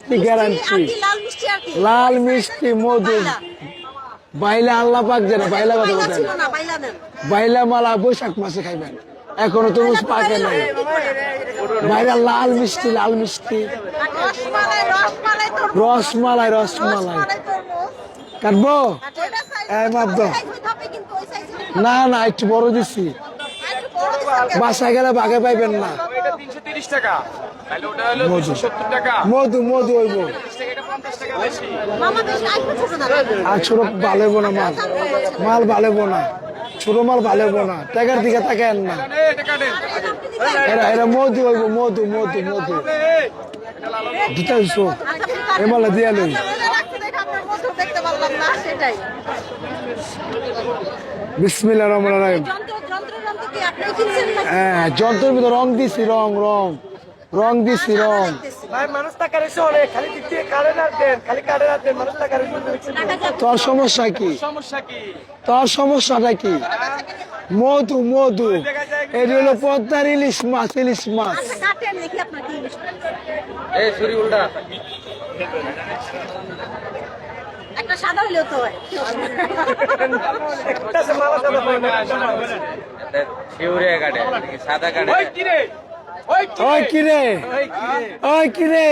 মিষ্টি গ্যারান্টি, লাল মিষ্টি মধু। বাইলা আল্লাহ পাক জানে, বাইলা কথা বলতেন, বাইলা মালা বৈশাখ মাসে খাইবেন, এখনো তরমুজ পাকে নাই। বাইরে লাল মিষ্টি, লাল মিষ্টি, রসমালাই, রসমালাই কাটবো। না না, একটু বড় দিচ্ছি, বাসায় গেলে বাগে পাইবেন না। মধু মধু হইব, আর ছোট ভালো না মাল, মাল ভালো না, ছোট মাল ভালো না, টাকার দিকে তাকায়েন না। এরা মধু হইব, মধু মধু মধু দিতেছো এমালা দিয়া লই। বিসমিল্লাহির রহমানির রহিম। হ্যাঁ, যন্ত্রের ভিতরে রং দিছি, রং রং রং দিছি, রং। তোর সমস্যা কি? তোর সমস্যাটা কি? মধু মধু, এটা হলো পদ্মার ইলিশ মাছ, ইলিশ মাছ। একটা সাদা হইলেও তো হয়। ওই কিরে, ওই কিরে,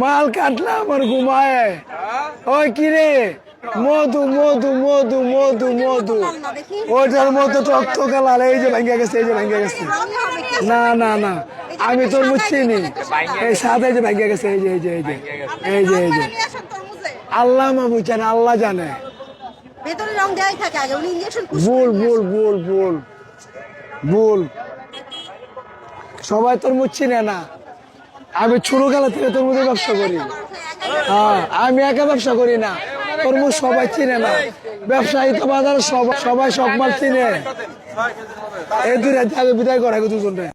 মাল কাটলা আমার ঘুমায়। ওই কিরে, মধু মধু মধু মধু মধু, ওইটার মতো টক লাল। এই যে ভাঙ্গা গেছে, এই যে ভাঙ্গা গেছে। না না না, আমি তোর চিনি, এই সাদা যে ভাঙ্গা গেছে, এই যে এই যে এই যে এই যে এই যে। আল্লাহ মামু জানে, আল্লাহ জানে। ভুল ভুল ভুল ভুল ভুল, সবাই তোর চিনে না। আমি ছোটবেলা থেকে তরমুজের ব্যবসা করি। হ্যাঁ, আমি একা ব্যবসা করি না, তরমুজ সবাই চিনে না। ব্যবসায়ী তো বাজারে সবাই সব মাল চিনে। এই দুই রাত আগে বিদায় করা দুজনে।